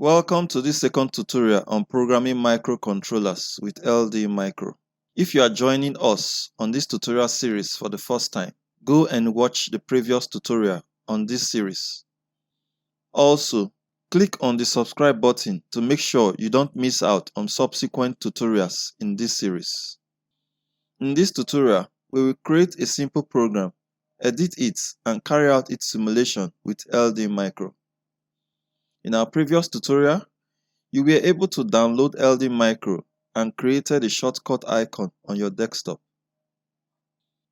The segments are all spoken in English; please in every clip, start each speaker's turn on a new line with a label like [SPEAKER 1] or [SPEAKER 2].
[SPEAKER 1] Welcome to this second tutorial on programming microcontrollers with LD Micro. If you are joining us on this tutorial series for the first time, go and watch the previous tutorial on this series. Also, click on the subscribe button to make sure you don't miss out on subsequent tutorials in this series. In this tutorial, we will create a simple program, edit it, and carry out its simulation with LD Micro. In our previous tutorial, you were able to download LD Micro and created a shortcut icon on your desktop.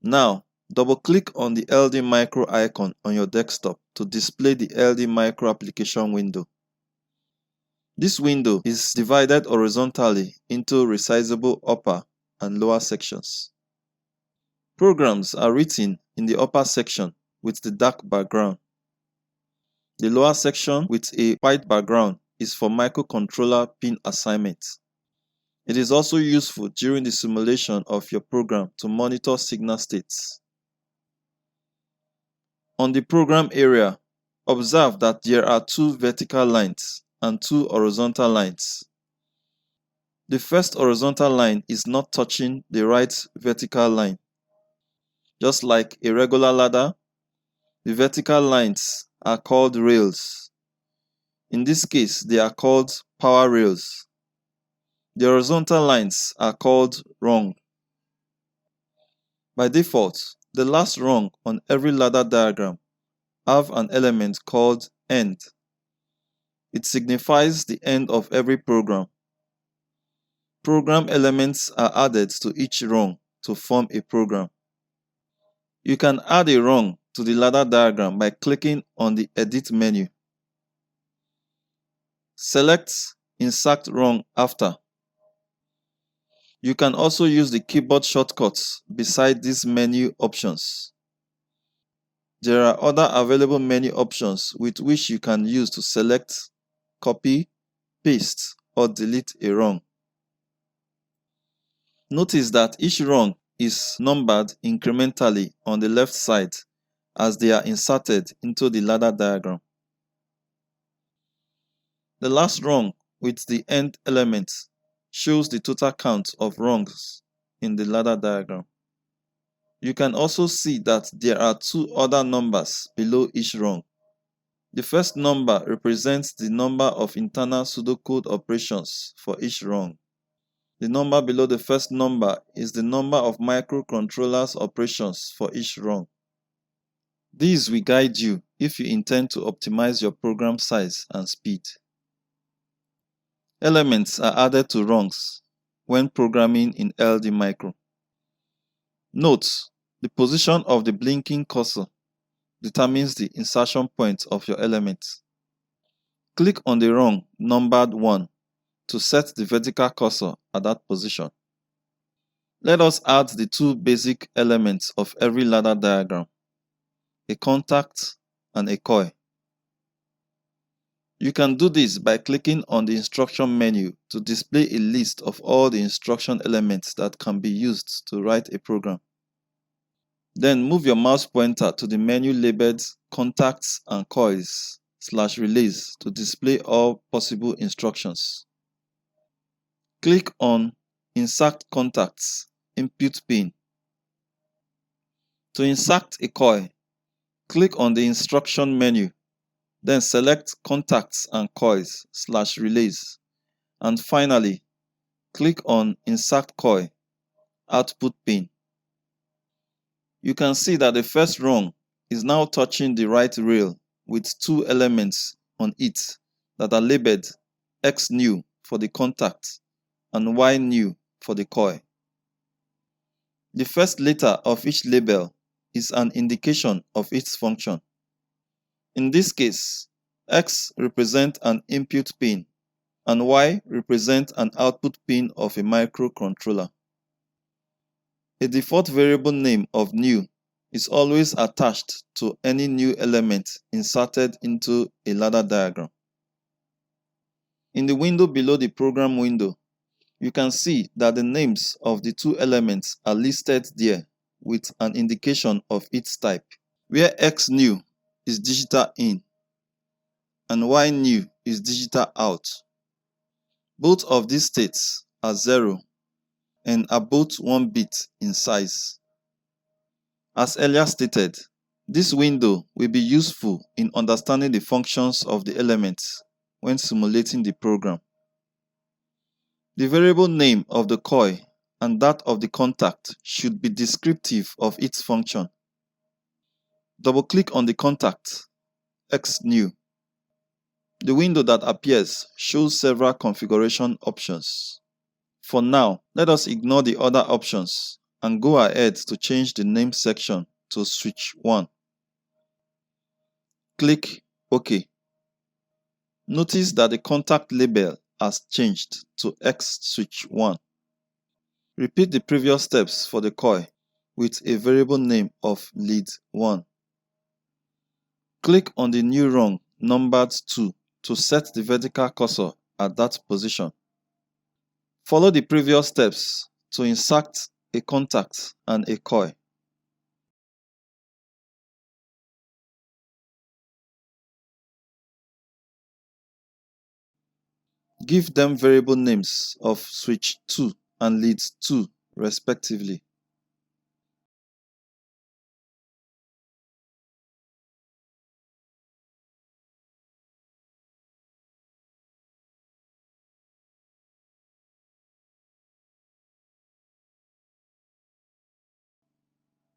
[SPEAKER 1] Now, double-click on the LD Micro icon on your desktop to display the LD Micro application window. This window is divided horizontally into resizable upper and lower sections. Programs are written in the upper section with the dark background. The lower section with a white background is for microcontroller pin assignment. It is also useful during the simulation of your program to monitor signal states. On the program area, observe that there are two vertical lines and two horizontal lines. The first horizontal line is not touching the right vertical line. Just like a regular ladder, the vertical lines are called rails. In this case, they are called power rails. The horizontal lines are called rung. By default, the last rung on every ladder diagram have an element called end. It signifies the end of every program. Program elements are added to each rung to form a program. You can add a rung to the ladder diagram by clicking on the Edit menu. Select Insert Rung after. You can also use the keyboard shortcuts beside these menu options. There are other available menu options with which you can use to select, copy, paste, or delete a rung. Notice that each rung is numbered incrementally on the left side as they are inserted into the ladder diagram. The last rung with the end element shows the total count of rungs in the ladder diagram. You can also see that there are two other numbers below each rung. The first number represents the number of internal pseudocode operations for each rung. The number below the first number is the number of microcontrollers operations for each rung. These will guide you if you intend to optimize your program size and speed. Elements are added to rungs when programming in LD Micro. Note, the position of the blinking cursor determines the insertion point of your element. Click on the rung numbered 1 to set the vertical cursor at that position. Let us add the two basic elements of every ladder diagram, a contact and a coil. You can do this by clicking on the instruction menu to display a list of all the instruction elements that can be used to write a program. Then move your mouse pointer to the menu labeled Contacts and Coils/Relays to display all possible instructions. Click on Insert Contacts Input Pin. To insert a coil, click on the instruction menu, then select Contacts and Coils/Relays, and finally, click on Insert Coil Output Pin. You can see that the first rung is now touching the right rail with two elements on it that are labeled X new for the contact and Y new for the coil. The first letter of each label is an indication of its function. In this case, X represents an input pin and Y represents an output pin of a microcontroller. A default variable name of new is always attached to any new element inserted into a ladder diagram. In the window below the program window, you can see that the names of the two elements are listed there with an indication of its type, where X new is digital in and Y new is digital out. Both of these states are 0 and are both 1 bit in size. As earlier stated, this window will be useful in understanding the functions of the elements when simulating the program. The variable name of the coil and that of the contact should be descriptive of its function. Double-click on the contact, X new. The window that appears shows several configuration options. For now, let us ignore the other options and go ahead to change the name section to switch 1. Click OK. Notice that the contact label has changed to X switch 1. Repeat the previous steps for the coil with a variable name of lead 1. Click on the new rung numbered 2 to set the vertical cursor at that position. Follow the previous steps to insert a contact and a coil. Give them variable names of switch 2 and lead 2 respectively.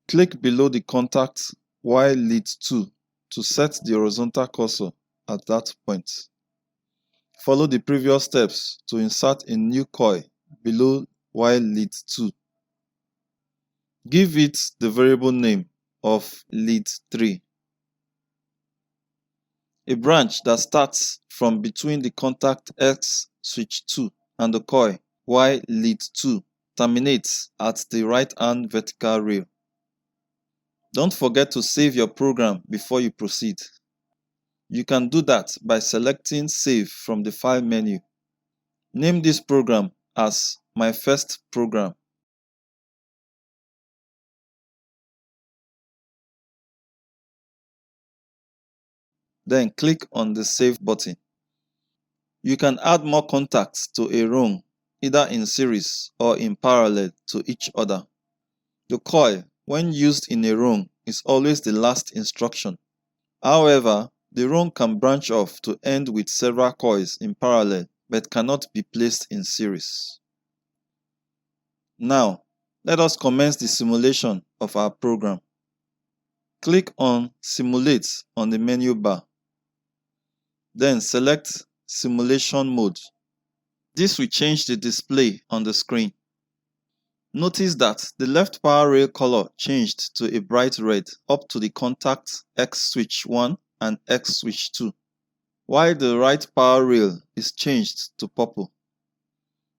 [SPEAKER 1] Click below the contact Y lead 2 to set the horizontal cursor at that point. Follow the previous steps to insert a new coil below Y lead 2. Give it the variable name of lead 3. A branch that starts from between the contact X switch 2 and the coil Y lead 2 terminates at the right-hand vertical rail. Don't forget to save your program before you proceed. You can do that by selecting Save from the File menu. Name this program as My First Program. Then click on the Save button. You can add more contacts to a rung, either in series or in parallel to each other. The coil, when used in a rung, is always the last instruction. However, the rung can branch off to end with several coils in parallel but cannot be placed in series. Now, let us commence the simulation of our program. Click on Simulate on the menu bar. Then select Simulation Mode. This will change the display on the screen. Notice that the left power rail color changed to a bright red up to the contact X switch 1 and X switch 2, while the right power rail is changed to purple.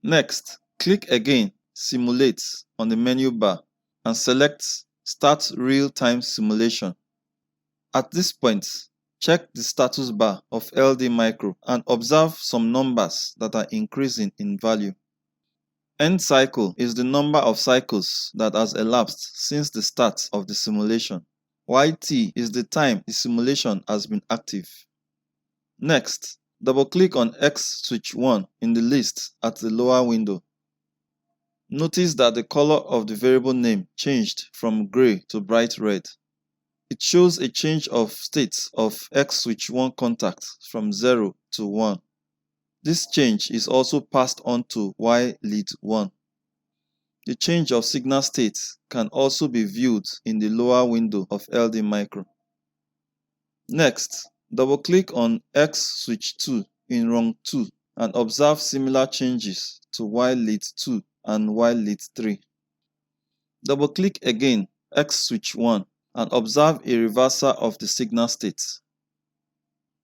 [SPEAKER 1] Next, click again Simulate on the menu bar and select Start Real-Time Simulation. At this point, check the status bar of LD Micro and observe some numbers that are increasing in value. End cycle is the number of cycles that has elapsed since the start of the simulation. YT is the time the simulation has been active. Next, double-click on X switch 1 in the list at the lower window. Notice that the color of the variable name changed from gray to bright red. It shows a change of state of X switch 1 contact from 0 to 1. This change is also passed on to Y lead 1. The change of signal state can also be viewed in the lower window of LD Micro. Next, double-click on X switch 2 in rung 2 and observe similar changes to Y lead 2 and Y lead 3. Double-click again X switch 1 and observe a reversal of the signal state.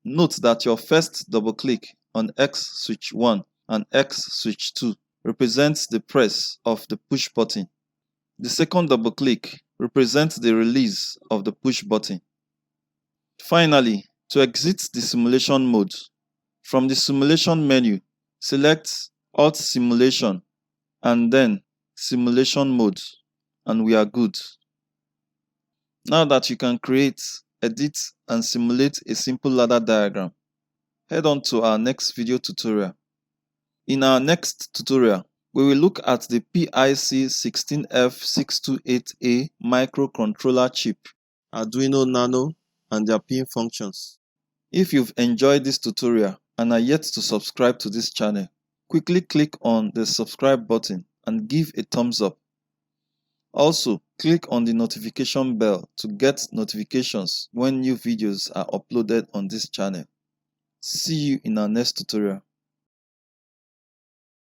[SPEAKER 1] Note that your first double-click on X switch 1 and X switch 2 represents the press of the push button. The second double-click represents the release of the push button. Finally, to exit the simulation mode, from the simulation menu, select Alt Simulation and then Simulation Mode, and we are good. Now that you can create, edit, and simulate a simple ladder diagram, head on to our next video tutorial. In our next tutorial, we will look at the PIC16F628A microcontroller chip, Arduino Nano, and their pin functions. If you've enjoyed this tutorial and are yet to subscribe to this channel, quickly click on the subscribe button and give a thumbs up. Also, click on the notification bell to get notifications when new videos are uploaded on this channel. See you in our next tutorial.